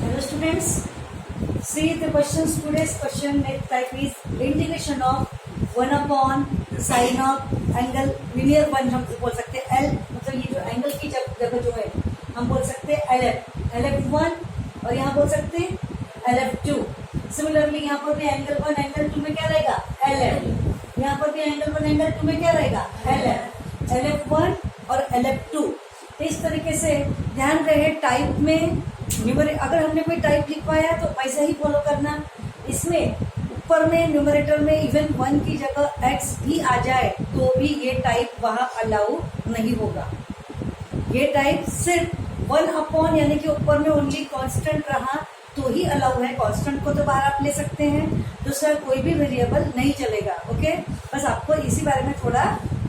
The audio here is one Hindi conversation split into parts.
Hello students, see the questions. Today's question next type is integration of 1 upon sin of angle linear one हम बोल सकते हैं L, मतलब ये जो एंगल की जगह जो है हम बोल सकते हैं LF1 और यहाँ बोल सकते हैं LF2। सिमिलरली यहाँ पर भी एंगल 1 एंगल 2 में क्या रहेगा LF, यहाँ पर भी एंगल 1 एंगल 2 में क्या रहेगा LF, LF1 और LF2। तो इस तरीके से ध्यान रहे टाइप में न्यूमरेटर, अगर हमने कोई टाइप लिखवाया तो वैसे ही फॉलो करना। इसमें ऊपर में न्यूमरेटर में इवन 1 की जगह x भी आ जाए तो भी ये टाइप वहां अलाउ नहीं होगा। ये टाइप सिर्फ 1 अपॉन यानी कि ऊपर में ओनली कांस्टेंट रहा तो ही अलाउ है। कांस्टेंट को तो बाहर आप ले सकते हैं, दूसरा कोई भी वेरिएबल नहीं चलेगा। ओके, बस आपको इसी बारे में थोड़ा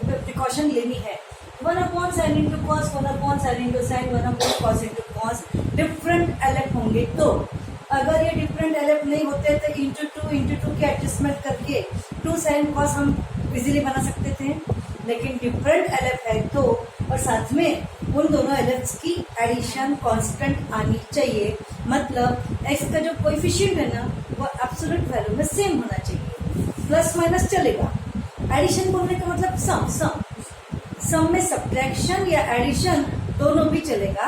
प्रिकॉशन लेनी है। 1 upon sine into cos, 1 upon sine into sine, 1 upon cos into cos different LF होंगे। तो अगर ये डिफरेंट एलएफ नहीं होते तो इंटू टू के एडजस्टमेंट करके 2 साइन कॉस हम इजीली बना सकते थे, लेकिन डिफरेंट एलएफ है तो और साथ में उन दोनों एलएफ्स की एडिशन कांस्टेंट आनी चाहिए। मतलब एक्स का जो कोएफिशिएंट है ना वो एब्सोल्यूट वैल्यू में सेम होना चाहिए, प्लस माइनस चलेगा। एडिशन बोलने का मतलब सम में सब्ट्रैक्शन या एडिशन दोनों भी चलेगा,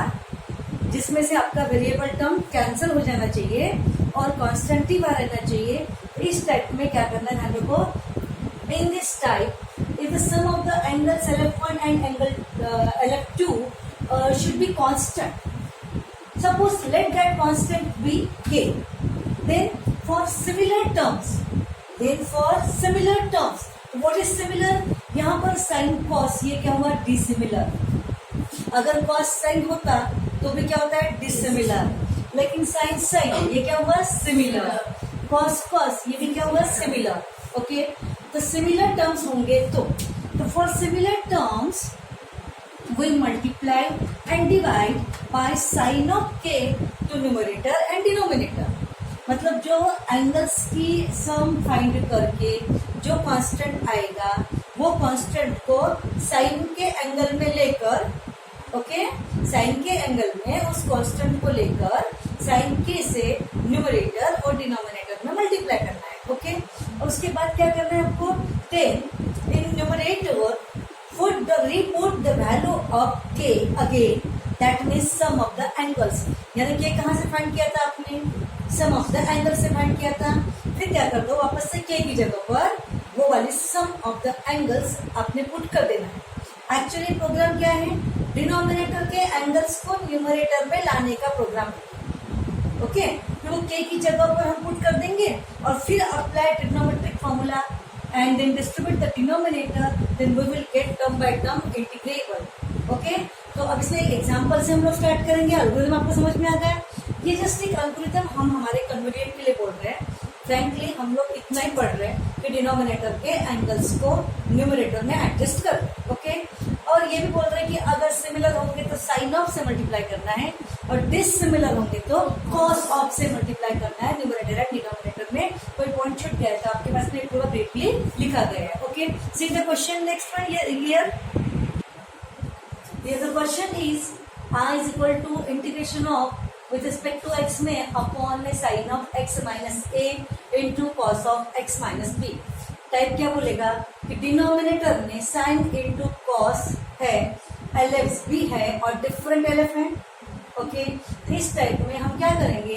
जिसमें से आपका वेरिएबल टर्म कैंसिल हो जाना चाहिए और कांस्टेंट ही बाहर रहना चाहिए। इस टाइप में क्या करना है ध्यान रखो। In this type if the sum of the angles LF1 and angle LF2 should be constant. Suppose let that constant be k. Then for similar terms, what is similar? यहाँ पर साइन कॉस ये क्या हुआ डिसिमिलर। अगर कॉस साइन होता तो भी क्या होता है डिसिमिलर, लेकिन साइन साइन ये क्या हुआ सिमिलर, कॉस कॉस ये भी क्या हुआ सिमिलर। ओके, तो सिमिलर टर्म्स होंगे तो for similar terms we multiply and divide by sin of k to numerator and denominator। मतलब जो एंगल्स की सम फाइंड करके जो कांस्टेंट आएगा वो कांस्टेंट को साइन के एंगल में लेकर, ओके, साइन के एंगल में उस कांस्टेंट को लेकर साइन के से न्यूमरेटर और डिनोमिनेटर में मल्टीप्लाई करना है। ओके, और उसके बाद क्या करना है आपको, then in numerator reput the value of k again, that means sum of the angles। यानी कि कहाँ से फाइंड किया था आपने, सम ऑफ द एंगल से फाइंड किया था। फिर क्या कर दो, वापस से k की जगह पर वो वाली सम ऑफ द एंगल्स आपने पुट कर देना है। एक्चुअली प्रोग्राम क्या है, डिनोमिनेटर के एंगल्स को न्यूमरेटर में लाने का प्रोग्राम है। ओके, तो वो k की जगह पर हम पुट कर देंगे और फिर apply trigonometric formula and then distribute the denominator, then we will get term by term integrable। okay, तो अब इसमें एक एग्जांपल से हम लोग स्टार्ट करेंगे। एल्गोरिथम आपको समझ में आ गया। ये जस्ट एक एल्गोरिथम हम हमारे कन्वीनियंट के लिए बोल रहे हैं। फ्रैंकली हम लोग इतना ही पढ़ रहे हैं कि डिनोमिनेटर के एंगल्स को न्यूमरेटर में एडजस्ट कर। ओके, और ये भी बोल रहे हैं कि अगर सिमिलर होंगे तो साइन ऑफ से मल्टीप्लाई करना है और डिसिमिलर होंगे तो कॉस ऑफ से मल्टीप्लाई करना है न्यूमरेटर एंड डिनोमिनेटर में। कोई पॉइंट छूट गया था आपके पास में पूरा ब्रीफली लिखा गया है। Okay, see the question next one here. The question is r is equal to integration of with respect to x में अपॉन में sine of x minus a into cos of x minus b। Type क्या बोलेगा कि डिनोमिनेटर में साइन इंटू कॉस है, एलएफ भी है और डिफरेंट एलएफ है। ओके, इस टाइप में हम क्या करेंगे,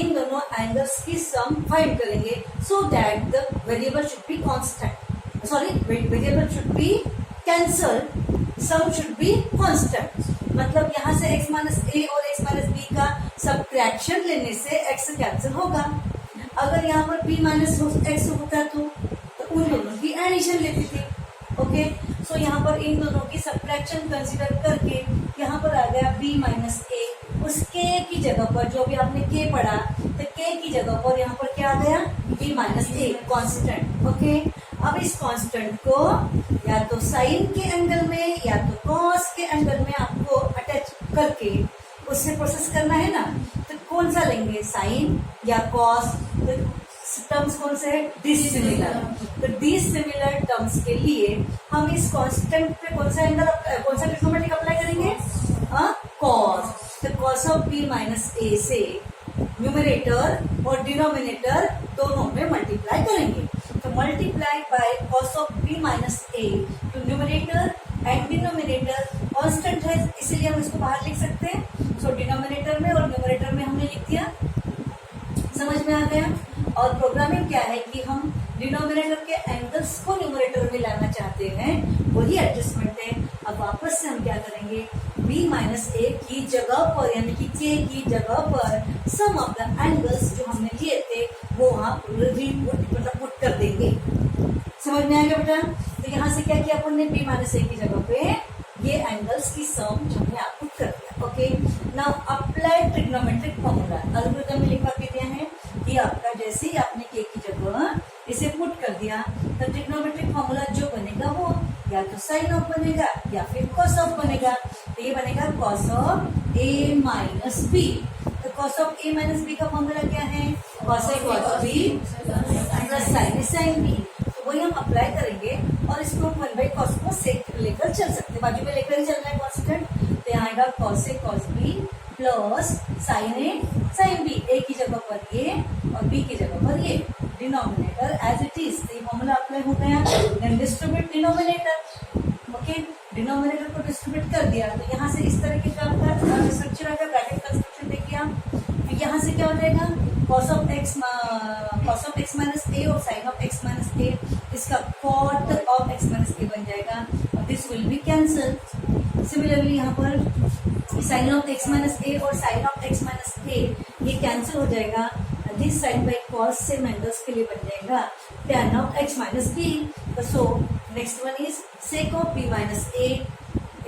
इन दोनों एंगल्स की सम फाइंड करेंगे so that the variable should be constant, sorry variable should be cancelled, sum should be constant. मतलब यहाँ से x माइनस ए और x माइनस बी का सब्ट्रैक्शन लेने से x कैंसिल होगा। अगर यहाँ पर b माइनस x होता तो उन दोनों की एडिशन लेती थी। ओके, सो यहाँ पर इन दोनों की सब्ट्रैक्शन कंसीडर करके यहाँ पर आ गया b माइनस ए, उस k की जगह पर जो भी आपने k पढ़ा तो k की जगह पर यहाँ पर क्या आ गया b minus a constant. Okay, अब इस कांस्टेंट को या तो साइन के एंगल में या तो कॉस के एंगल में आपको अटैच करके उससे प्रोसेस करना है ना, तो कौन सा लेंगे, साइन या कॉस। तो टर्म्स कौन से है, डिसिमिलर। तो डिसिमिलर टर्म्स के लिए हम इस कांस्टेंट पे कौन सा एंगल, कौन सा ट्रिग्नोमेट्रिक अप्लाई करेंगे, कॉस। तो cos of b minus a से न्यूमरेटर और डिनोमिनेटर दोनों में मल्टीप्लाई करेंगे। तो multiply by cos of b minus a to numerator and denominator constant है, इसीलिए हम इसको बाहर लिख सकते हैं। सो डिनोमिनेटर में और न्यूमरेटर में हमने लिख दिया, समझ में आ गया। और प्रोग्रामिंग क्या है कि हम डिनोमिनेटर के एंगल्स को न्यूमरेटर में लाना चाहते हैं, वही एडजस्टमेंट है। अब वापस से हम क्या करेंगे, b माइनस ए की जगह पर यानी कि k की जगह पर सम ऑफ द एंगल्स जो हमने लिए थे वो वहां पुट कर देंगे। समझ में आ गया बेटा। तो यहाँ से क्या किया अपन ने, b माइनस ए की जगह पे ये एंगल्स की सम जो है आप पुट कर दिया। Okay, now apply trigonometric formula. Algorithm में लिखवा के दिया है कि आपका जैसे ही आपने k की जगह इसे पुट कर दिया तो ट्रिग्नोमेट्रिक फॉर्मूला जो बनेगा वो या तो साइन ऑफ बनेगा या फिर कॉस ऑफ बनेगा। तो ये बनेगा cos of a minus b. तो cos of a minus b का फॉर्मूला क्या है, cos a cos b plus sin sin b. तो वही हम अप्लाई करेंगे और इसको 1/cos को सेक लेकर चल सकते हैं, बाजू में लेकर ही चलना है कॉन्स्टेंट। तो यहाँ आएगा cos a cos b plus sign A sine B, ए की जगह पर ये और बी की जगह पर ये, डिनोमिनेटर एज इट इज। तो ये फॉर्मूला अप्लाई हो गया। Then distribute denominator. Okay, denominator को डिस्ट्रीब्यूट कर दिया तो यहाँ से इस तरीके का आपका स्ट्रक्चर आएगा। ब्रैकेट कंस्ट्रक्शन देखिए आप, तो यहाँ से क्या हो जाएगा, cos of x minus a और sin of x minus a, इसका cot of x minus a बन जाएगा और this will be cancel. Similarly यहाँ पर sin of x minus a और sin of x minus a ये कैंसिल हो जाएगा। This sine by cos same angles के लिए बन जाएगा tan of x minus b. So next one is sec of b minus a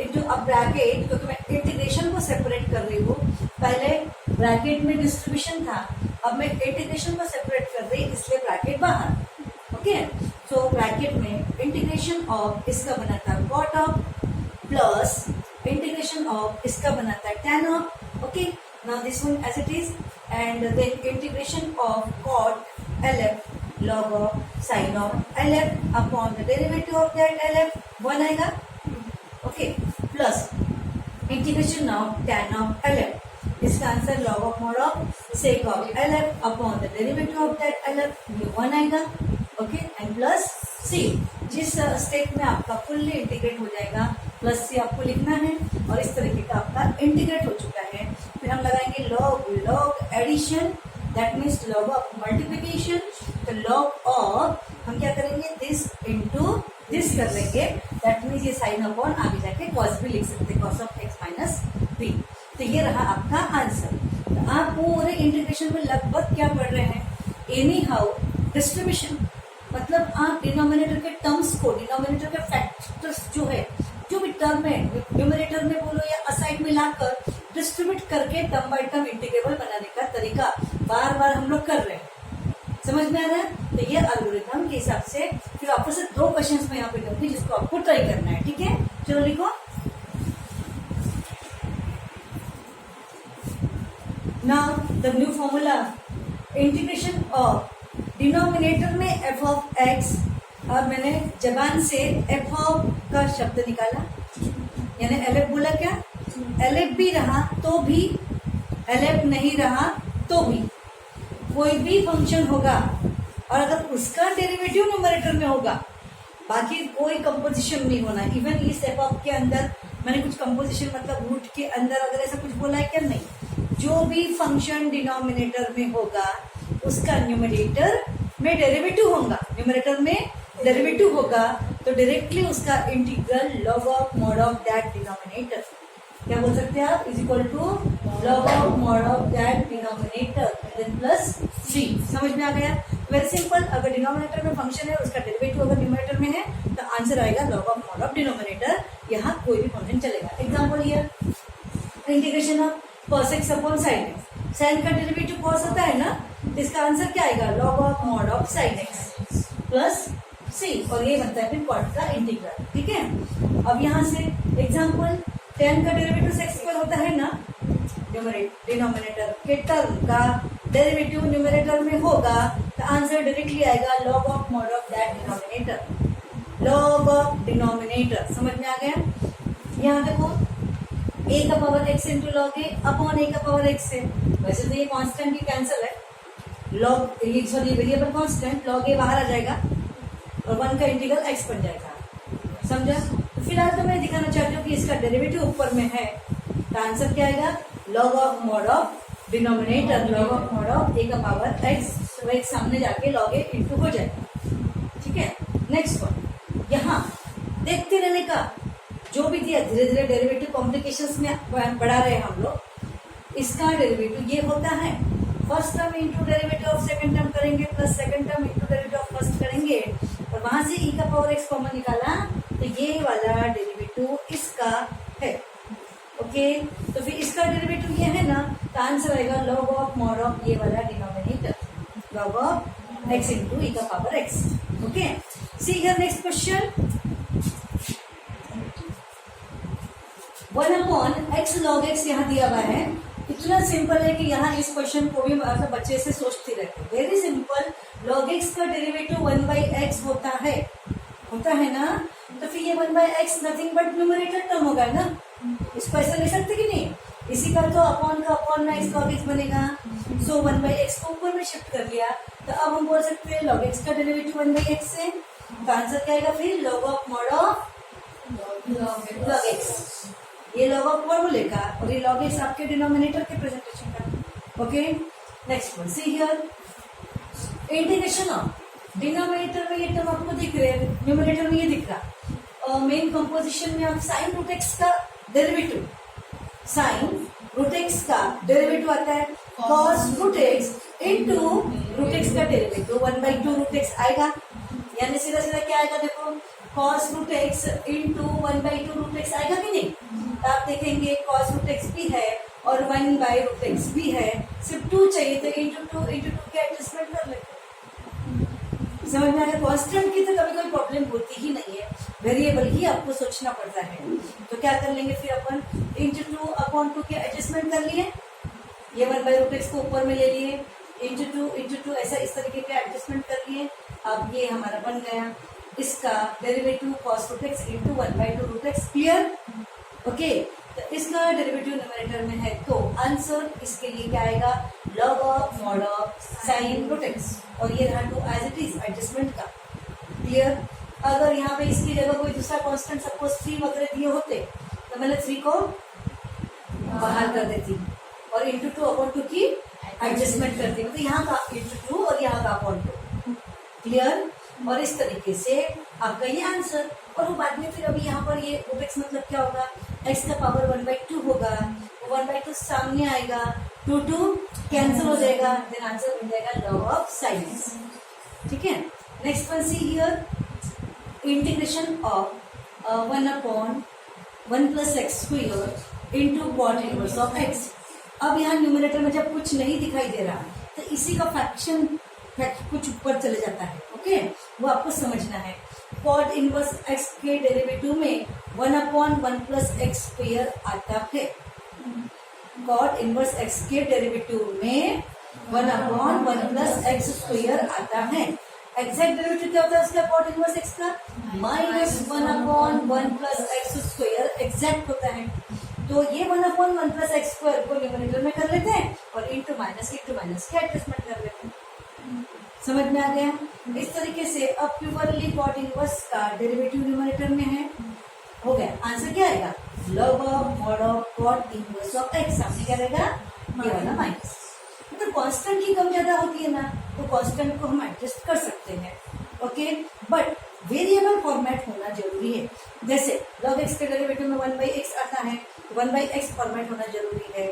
into a bracket, क्योंकि मैं इंटीग्रेशन को सेपरेट कर रही हूँ। पहले ब्रैकेट में डिस्ट्रीब्यूशन था, अब मैं इंटीग्रेशन को सेपरेट कर रही इसलिए ब्रैकेट बाहर। ओके, सो ब्रैकेट में इंटीग्रेशन ऑफ इसका बना था cot of plus integration of इसका बना था tan of. Okay, now this one as it is and then integration of cot lf log of sine of lf upon the derivative of that lf 1 आएगा। Okay, plus integration of tan of lf, इसका answer log of mod of sec of lf upon the derivative of that lf, ये 1 आएगा। ओके, एंड प्लस c, जिस स्टेप में आपका फुल्ली इंटीग्रेट हो जाएगा प्लस c आपको लिखना है और इस तरीके का आपका इंटीग्रेट हो चुका है। फिर हम लगाएंगे log addition, that means log of multiplication. तो log ऑफ हम क्या करेंगे, दिस इंटू दिस कर लेंगे, दैट मीन्स ये साइन अपॉन आगे जाके कॉस भी लिख सकते हैं, cos of x minus b. तो ये रहा आपका आंसर। तो आप पूरे इंटीग्रेशन में लगभग क्या पढ़ रहे हैं, एनी हाउ डिस्ट्रीब्यूशन, मतलब आप डिनोमिनेटर के टर्म्स को, डिनोमिनेटर के फैक्टर्स जो है, जो भी टर्म है न्यूमरेटर में बोलो या असाइड में लाकर डिस्ट्रीब्यूट करके टर्म बाय टर्म इंटीग्रेबल बनाने का तरीका बार बार हम लोग कर रहे हैं। समझ में आ रहा है। तो ये एल्गोरिथम के हिसाब से फिर आपको से 2 क्वेश्चंस में यहाँ पे दूंगी जिसको आपको ट्राई करना है। ठीक है, चलो लिखो। Now the new formula, integration of denominator में f ऑफ x, और मैंने जबान से f ऑफ का शब्द निकाला, यानी lf बोला क्या, lf भी रहा तो भी, lf नहीं रहा तो भी, कोई भी फंक्शन होगा और अगर उसका डेरिवेटिव न्यूमरेटर में होगा, बाकी कोई कंपोजिशन नहीं होना। इवन इस f ऑफ के अंदर मैंने कुछ कंपोजिशन मतलब रूट के अंदर अगर ऐसा कुछ बोला है क्या, नहीं, जो भी फंक्शन डिनोमिनेटर में होगा उसका न्यूमरेटर में डेरिवेटिव होगा, न्यूमरेटर में डेरिवेटिव होगा तो डायरेक्टली उसका integral log of mod of that denominator, क्या बोल सकते हैं आप, is equal to log of mod of that denominator then plus c। समझ में आ गया, वेरी सिंपल। अगर डिनोमिनेटर में फंक्शन है उसका डेरिवेटिव अगर न्यूमरेटर में है तो आंसर आएगा log of mod of denominator, यहाँ कोई भी फंक्शन चलेगा। Example here, integration of cos x upon sin x, sin का डेरिवेटिव cos होता है ना, इसका आंसर क्या आएगा, log of mod of sin x plus c, और ये बनता है फिर cot का इंटीग्रल। ठीक है, अब यहाँ से एग्जाम्पल, tan का डेरिवेटिव x स्क्वायर होता है ना, डिनोमिनेटर के टर्म का डेरिवेटिव न्यूमरेटर में होगा तो आंसर डायरेक्टली आएगा log of mod of that denominator, log of denominator. समझ में आ गया। यहाँ देखो a का power x into log A upon a का पावर x है, वैसे तो ये कांस्टेंट ही कैंसिल है, लॉग ये सॉरी वेरिएबल कांस्टेंट लॉग ए बाहर आ जाएगा और 1 का इंटीग्रल x बन जाएगा, समझा। तो फिलहाल तो मैं दिखाना चाहती हूँ कि इसका डेरिवेटिव ऊपर में है, तो आंसर क्या आएगा, log of mod of denominator log of mod of a का पावर x, तो एक सामने जाके लॉग ए इंटू हो जाएगा, ठीक है। नेक्स्ट वन, यहाँ देखते रहने का, जो भी दिया धीरे धीरे डेरिवेटिव कॉम्प्लिकेशंस में बढ़ा रहे हैं हम लोग। इसका डेरिवेटिव ये होता है, first term into derivative of second term करेंगे plus second term into derivative of first करेंगे और वहां से e का पावर x कॉमन निकाला, तो ये वाला डेरिवेटिव इसका है, ओके। तो फिर इसका डेरिवेटिव ये है ना, तो आंसर आएगा लॉग ऑफ मॉड ऑफ ये वाला denominator log of x into e का power x, okay. See here next question, 1/x log x यहाँ दिया हुआ है। इतना सिंपल है कि यहाँ इस क्वेश्चन को भी मतलब बच्चे से सोचते रहते, वेरी सिंपल। log x का डेरिवेटिव 1/x होता है ना, तो फिर ये 1/x nothing but numerator term होगा ना, इसको ऐसा ले सकते कि नहीं, इसी का तो अपॉन का अपॉन में x log x बनेगा, सो 1/x को ऊपर में शिफ्ट कर लिया, तो अब हम बोल सकते हैं log x का डेरिवेटिव 1/x से, तो आंसर क्या आएगा फिर log of mod of log x, ये लॉग ऑफ फॉर्मूले का और ये log x आपके डिनोमिनेटर के प्रेजेंटेशन का, okay. Next one, see here integration of denominator में ये टर्म आपको दिख रहे हैं, न्यूमरेटर में ये दिख रहा, मेन कंपोजिशन में आप साइन रूट एक्स का डेरिवेटिव, साइन रूट एक्स का डेरिवेटिव आता है cos root X into root X का डेरिवेटिव 1/2 रूट एक्स आएगा, यानी सीधा सीधा क्या आएगा, देखो cos root X into 1/2 root X आएगा कि नहीं, तो आप देखेंगे cos रूट एक्स भी है और 1/रूट एक्स भी है, सिर्फ 2 चाहिए तो इंटू 2 के एडजस्टमेंट कर लेते, समझ में आ गया। कांस्टेंट की तो कभी कोई प्रॉब्लम होती ही नहीं है, वेरिएबल ही आपको सोचना पड़ता है, तो क्या कर लेंगे फिर अपन इंटू 2/2 के एडजस्टमेंट कर लिए, ये 1/रूट एक्स को ऊपर में ले लिए, इंटू 2 ऐसा इस तरीके का एडजस्टमेंट कर लिए, अब ये हमारा बन गया इसका derivative cos root X into 1/2 root X, clear, okay. तो इसका डेरिवेटिव न्यूमरेटर में है, तो आंसर इसके लिए क्या आएगा, log of mod of sine root X, और ये रहा 2 एज इट इज एडजस्टमेंट का, क्लियर। अगर यहाँ पे इसकी जगह कोई दूसरा कांस्टेंट सपोज 3 वगैरह दिए होते, तो मैंने 3 को बाहर कर देती और इंटू 2/2 की एडजस्टमेंट करती, मतलब यहाँ का इंटू 2 और यहाँ का 2, क्लियर। और इस तरीके से आपका ये आंसर, और वो बाद में फिर अभी यहाँ पर ये रूट एक्स मतलब क्या होगा, x का पावर 1/2 होगा, 1/2 सामने आएगा, 2 कैंसिल हो जाएगा, देन आंसर बन जाएगा लॉग ऑफ साइन एक्स, ठीक है। Next one, see here integration of 1/1 + x² into cot inverse of x। अब यहाँ न्यूमरेटर में जब कुछ नहीं दिखाई दे रहा, तो इसी का फ्रैक्शन कुछ ऊपर चले जाता है, ओके, वो आपको समझना है। कॉट इनवर्स x के डेरिवेटिव में 1/1 + x² आता है, कॉट इनवर्स x के डेरिवेटिव में 1/1 + x² आता है। एग्जैक्ट डेरिवेटिव क्या होता है उसका, कॉट इनवर्स x का -1/1 + x² एग्जैक्ट होता है, तो ये 1/1 + x² को न्यूमरेटर में कर लेते हैं और इंटू माइनस के एडजस्टमेंट कर लेते हैं, समझ में आ गया। इस तरीके से अब प्योरली कॉट इनवर्स का डेरिवेटिव न्यूमरेटर में है, हो गया। आंसर क्या आएगा, log of mod of cot inverse of x, सामने क्या रहेगा, ये वाला माइनस। तो कांस्टेंट की कम ज्यादा होती है ना, तो कांस्टेंट को हम एडजस्ट कर सकते हैं, ओके, बट वेरिएबल फॉर्मेट होना जरूरी है। जैसे log x के डेरिवेटिव में 1/x आता है, 1/x फॉर्मेट होना जरूरी है।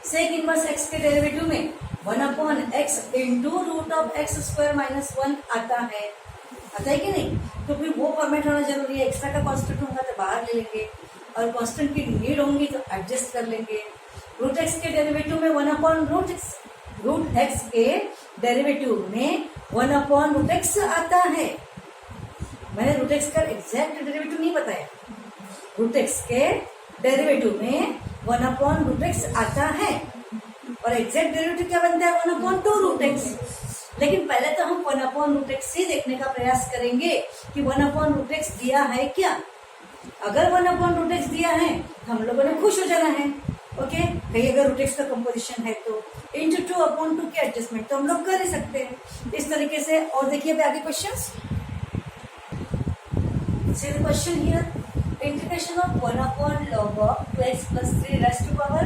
सेक इनवर्स x के डेरिवेटिव में 1/x into root of x² - 1 आता है कि नहीं, तो फिर वो फॉर्मेट होना जरूरी है। एक्स्ट्रा का कांस्टेंट होगा तो बाहर ले लेंगे, और कांस्टेंट की नीड होंगी तो एडजस्ट कर लेंगे। रूट एक्स के डेरिवेटिव में 1/√x, रूट एक्स के डेरिवेटिव में 1/√x आता है। मैंने रूट एक्स का एग्जैक्ट डेरिवेटिव नहीं बताया, रूट एक्स के डेरिवेटिव में 1/√x आता है, और एग्जैक्ट डेरिवेटिव क्या बनता है, 1/2√x। लेकिन पहले तो हम 1/√x ही देखने का प्रयास करेंगे कि 1/√x दिया है क्या। अगर 1/√x दिया है तो हम लोगों ने खुश हो जाना है, ओके, कहीं अगर रूट एक्स का कंपोजिशन है तो इंटू 2/2 के एडजस्टमेंट तो हम लोग कर ही सकते हैं इस तरीके से। और देखिए अभी आगे questions. See the question here. Integration of 1/log of 2x plus 3 raised to power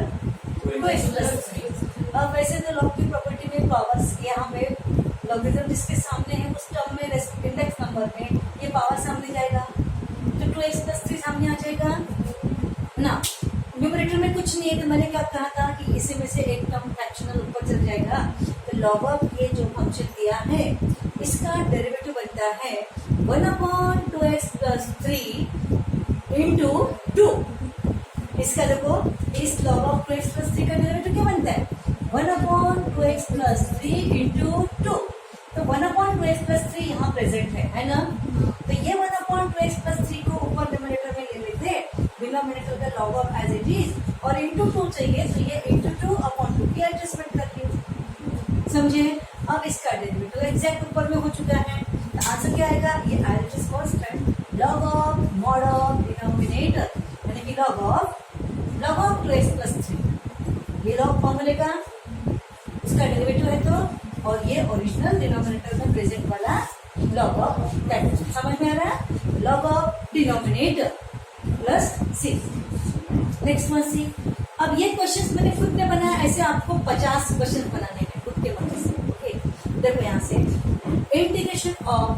2x plus 3. अब वैसे तो लॉग की प्रॉपर्टी में पावर्स यहाँ पे लॉगरिथम जिसके सामने है उस टर्म में इंडेक्स नंबर में ये पावर सामने जाएगा तो 2x plus 3 सामने आ जाएगा ना। न्यूमरेटर में कुछ नहीं है तो मैंने क्या कहा था कि इसी में से एक टर्म फ्रैक्शनल ऊपर चल जाएगा तो log ऑफ ये जो फंक्शन दिया है इसका डेरिवेटिव बनता है 1/2x plus 3 into 2। इसका देखो इस log of 2x plus 3 का डेरिवेटिव क्या बनता है 1/2x plus 3 into 2। तो 1/2x plus 3 यहाँ प्रेजेंट है ना। तो ये 1/2x plus 3 को ऊपर डिनोमिनेटर में ले लेते डिनोमिनेटर का log of as it is और into 2 चाहिए तो ये into 2/2 की एडजस्टमेंट करके समझे। अब इसका डेरिवेटिव एग्जैक्ट ऊपर में हो चुका है तो आंसर क्या आएगा ये RHS constant log of mod of denominator यानी कि log of 2x plus 3 ये log फॉर्मूले का उसका डेरिवेटिव है तो और ये ओरिजिनल डिनोमिनेटर में प्रेजेंट वाला log of दैट समझ में आ रहा है log of denominator plus c। Next one see. अब ये क्वेश्चंस मैंने खुद ने बनाया ऐसे आपको 50 क्वेश्चन बनाने हैं खुद के मन से। ओके देखो यहाँ से इंटीग्रेशन ऑफ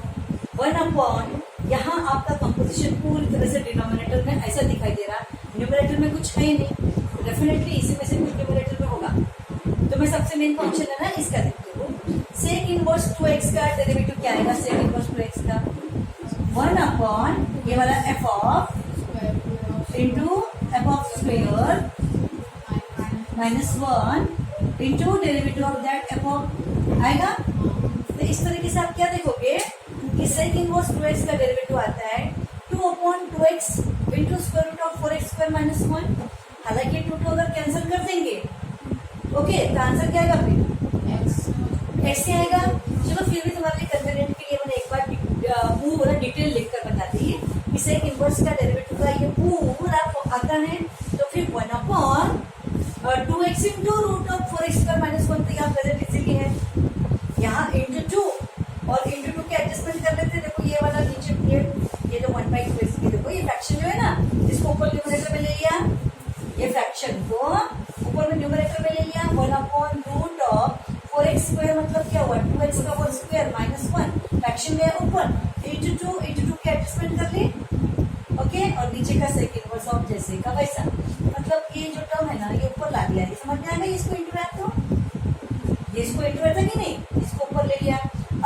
1/, यहाँ आपका कंपोजिशन पूरी तरह से डिनोमिनेटर में ऐसा दिखाई दे रहा न्यूमरेटर में कुछ है ही नहीं तो डेफिनेटली इसी में से कुछ न्यूमरेटर में होगा तो मैं सबसे मेन फंक्शन है ना इसका देखती हूँ सेक इनवर्स 2x का डेरिवेटिव क्या आएगा सेक इनवर्स 2x का 1/, ये वाला f of into f of square -1 into derivative of that f of आएगा। तो इस तरीके से आप क्या देखोगे कि सेक इनवर्स 2x का डेरिवेटिव आता है 2/2x into square root of 4x² -1। हालांकि 2 अगर कैंसिल कर देंगे ओके तो आंसर क्या आएगा फिर x से आएगा। चलो फिर भी तुम्हारे कन्वीनियंट के लिए मैंने एक बार पूरा डिटेल लिखकर बता दी कि सेक इनवर्स का डेरिवेटिव का ये पूरा आता है तो फिर 1/2x into root of 4x² -1 तो यहाँ प्रेजेंट इसीलिए है यहाँ इंटू 2 और इंटू 2 के एडजस्टमेंट कर लेते हैं। देखो ये वाला नीचे ये जो 1/2 देखो ये फ्रैक्शन जो है ना इसको ऊपर न्यूमरेटर में ले लिया ये फ्रैक्शन को ऊपर में न्यूमरेटर में ले लिया 1/रूट ऑफ 4x² मतलब क्या हुआ 2x का होल स्क्वायर -1 फ्रैक्शन में ऊपर इंटू 2 के एडजस्टमेंट कर ली ओके और नीचे का सेक इनवर्स ऑफ जैसे का वैसा मतलब ये जो टर्म है ना ये ऊपर ला दिया समझ में आ गई इसको इंटरैक्ट तो ये इसको इंटरैक्ट है कि नहीं इसको ऊपर ले लिया।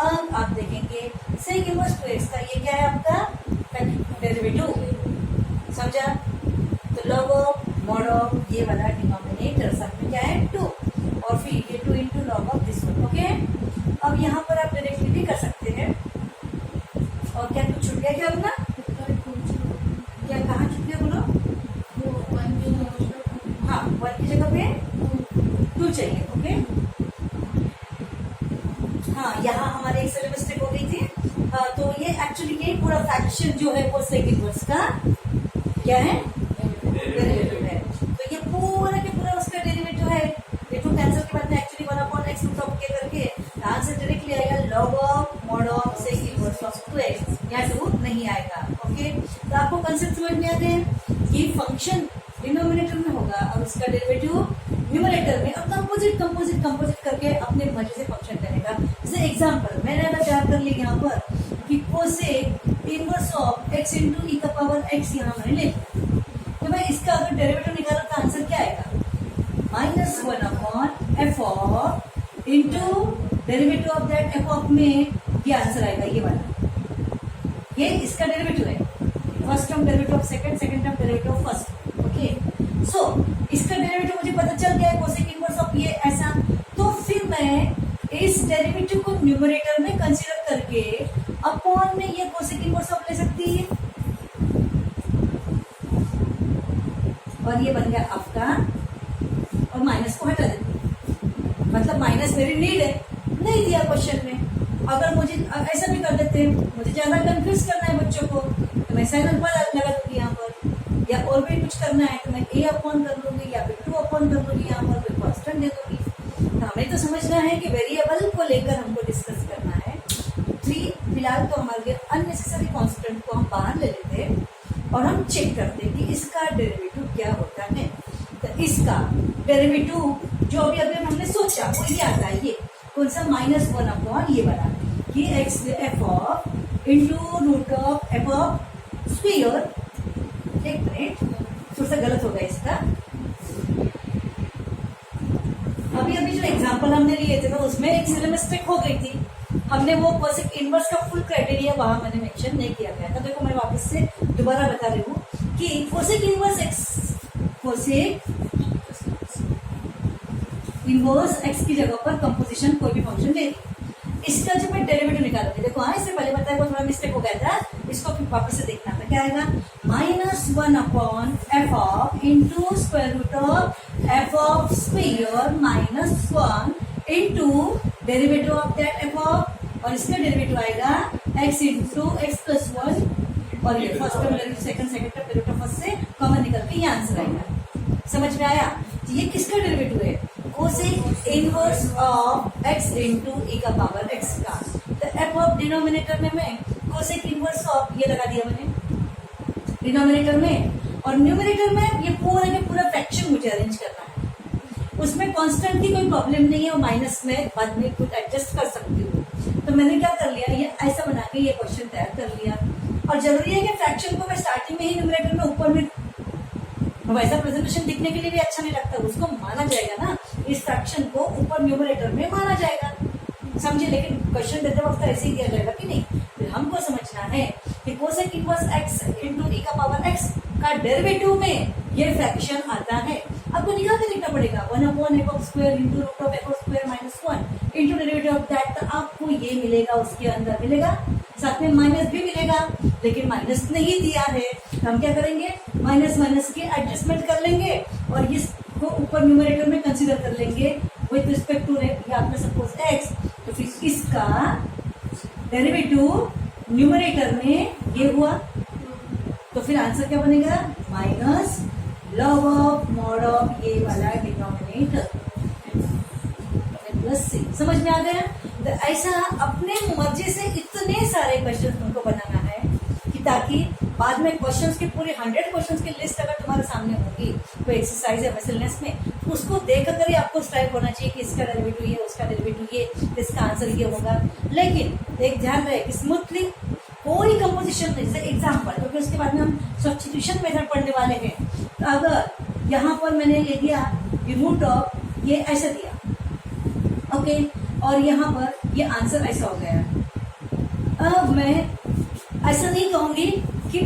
अब आप देखेंगे सेक इनवर्स 2x का ये क्या है आपका डेरिवेटिव समझा तो log ऑफ mod ऑफ ये वाला डिनोमिनेटर सब में क्या है 2 और फिर ये 2 into log of this one okay. अब यहाँ पर आप डायरेक्टली भी कर सकते हैं और क्या कुछ छूट गया क्या बोला क्या कहाँ छूट गया बोलो हाँ 1 की जगह पे 2 चाहिए ओके। हाँ यहाँ हमारे एक सारी मिस्टेक हो गई थी तो ये एक्चुअली ये पूरा फ्रैक्शन जो है वो सेक इनवर्स का क्या है डेरिवेटिव है तो ये पूरा के पूरा उसका डेरिवेटिव है ये 2 कैंसिल के बाद में एक्चुअली 1/x रूट ऑफ के करके आंसर डायरेक्टली आएगा log of mod of sec inverse of 2x यहाँ 2 नहीं आएगा ओके। तो आपको कंसेप्ट समझ में आ गए कि फंक्शन डिनोमिनेटर में होगा और उसका डेरिवेटिव न्यूमरेटर में और कंपोजिट करके अपने मर्जी से फंक्शन करेगा। जैसे एग्जांपल मैंने अगर तैयार कर लिया यहाँ पर कि cosec inverse of x into e का पावर x यहाँ मैंने ले तो मैं इसका अगर डेरिवेटिव निकाला तो आंसर क्या आएगा -1/f of into derivative of that f of में ये आंसर आएगा ये वाला ये इसका डेरिवेटिव है first term derivative of second term derivative of first okay. So इसका डेरिवेटिव मुझे पता चल गया है कोसेक इनवर्स ऑफ ये ऐसा तो फिर मैं इस डेरिवेटिव को न्यूमरेटर में कंसीडर करके अपॉन में ये कोसेक इनवर्स ऑफ ले सकती है और ये बन गया आपका और माइनस को हटा देते मतलब माइनस मेरी नीड है नहीं दिया क्वेश्चन में। अगर मुझे ऐसा भी कर देते हैं मुझे ज्यादा कंफ्यूज करना है बच्चों को तो मैं साइन अल्फा लगा दूंगी यहाँ पर या और भी कुछ करना है तो मैं a अपॉन कर लूंगी या फिर 2 अपॉन कर लूंगी, यहाँ पर कोई कांस्टेंट दे दूंगी। तो हमें तो समझना है कि वेरिएबल को लेकर हमको डिस्कस करना है। फिलहाल तो हमारे लिए अननेसेसरी कांस्टेंट को हम बाहर ले लेते हैं और हम चेक करते हैं कि इसका डेरिवेटिव क्या होता है। तो इसका डेरिवेटिव जो अभी अभी हमने सोचा वो ये आता है, ये कौन सा -1 अपॉन ये वाला कि X F of into root of F of square. एक मिनट, थोड़ा सा गलत हो गया इसका। अभी अभी जो एग्जांपल हमने लिए थे ना उसमें एक सिले मिस्टेक हो गई थी। हमने वो कोसेक इनवर्स का फुल क्राइटेरिया वहां मैंने मेंशन नहीं किया गया था। देखो मैं वापस से दोबारा बता रही हूँ कि कोसेक इनवर्स एक्स की जगह पर कंपोजिशन कोई भी फंक्शन ले ली, इसका जब मैं डेरिवेटिव निकालूंगी, देखो हाँ इससे पहले बताया को थोड़ा मिस्टेक हो गया था, इसको फिर वापस से देखना था। क्या आएगा? -1 upon F of into square root of F of square -1 into derivative of that F of, और इसका डेरिवेटिव आएगा x इंटू एक्स प्लस 1, और ये first term derivative second term derivative first से कॉमन निकल के ये आंसर आएगा। समझ में आया? तो ये किसका डेरिवेटिव है? Cosec inverse of x into e का पावर x का। तो एफ ऑफ डिनोमिनेटर में मैं कोसेक इनवर्स ऑफ ये लगा दिया मैंने डिनोमिनेटर में, और न्यूमिनेटर में ये पूरा के पूरा फ्रैक्शन मुझे अरेंज करना है। उसमें कांस्टेंट की कोई प्रॉब्लम नहीं है, और माइनस में बाद में कुछ एडजस्ट कर सकती हूँ। तो मैंने क्या कर लिया, ये ऐसा बना के ये क्वेश्चन तैयार कर लिया। और जरूरी है कि फ्रैक्शन को मैं स्टार्टिंग में ही न्यूमिनेटर में ऊपर में, वैसा प्रेजेंटेशन दिखने के लिए भी अच्छा नहीं लगता, उसको माना जाएगा ना, इस फ्रैक्शन को ऊपर न्यूमिनेटर में माना जाएगा, समझे? लेकिन क्वेश्चन देते वक्त ऐसे ही दिया जाएगा कि नहीं। फिर हमको समझना है कि cosec inverse x into e का पावर x का डेरिवेटिव में ये फ्रैक्शन आता है। आपको निकाल के देखना पड़ेगा 1 upon F of square into root of F of square -1 into derivative of that. तो आपको ये मिलेगा, उसके अंदर मिलेगा, साथ में माइनस भी मिलेगा, लेकिन माइनस नहीं दिया है तो हम क्या करेंगे? माइनस की एडजस्टमेंट कर लेंगे और इसको ऊपर न्यूमरेटर में कंसीडर कर लेंगे विद रिस्पेक्ट टू आपने सपोज x। तो फिर इसका डेरिवेटिव न्यूमरेटर में ये हुआ, तो फिर आंसर क्या बनेगा? Minus log of mod of ये वाला डिनोमिनेटर प्लस सी। समझ में आ गया? तो ऐसा अपने मर्जी से इतने सारे क्वेश्चन तुमको बनाना है कि ताकि बाद में क्वेश्चंस की पूरी 100 क्वेश्चंस की लिस्ट अगर तुम्हारे सामने होगी कोई एक्सरसाइज है मसलनेस में, उसको देख कर ही आपको स्ट्राइक होना चाहिए कि इसका डेरिवेटिव ये, उसका डेरिवेटिव ये, इसका आंसर ये होगा। लेकिन एक ध्यान रहे कि स्मूथली कोई कंपोजिशन नहीं, जैसे एग्जाम्पल, क्योंकि उसके बाद में हम सब्स्टिट्यूशन मेथड पढ़ने वाले हैं। तो अगर यहाँ पर मैंने ले दिया रूट ऑफ ये ऐसा दिया, ओके, और यहाँ पर ये आंसर ऐसा हो गया। अब मैं ऐसा नहीं कहूंगी कि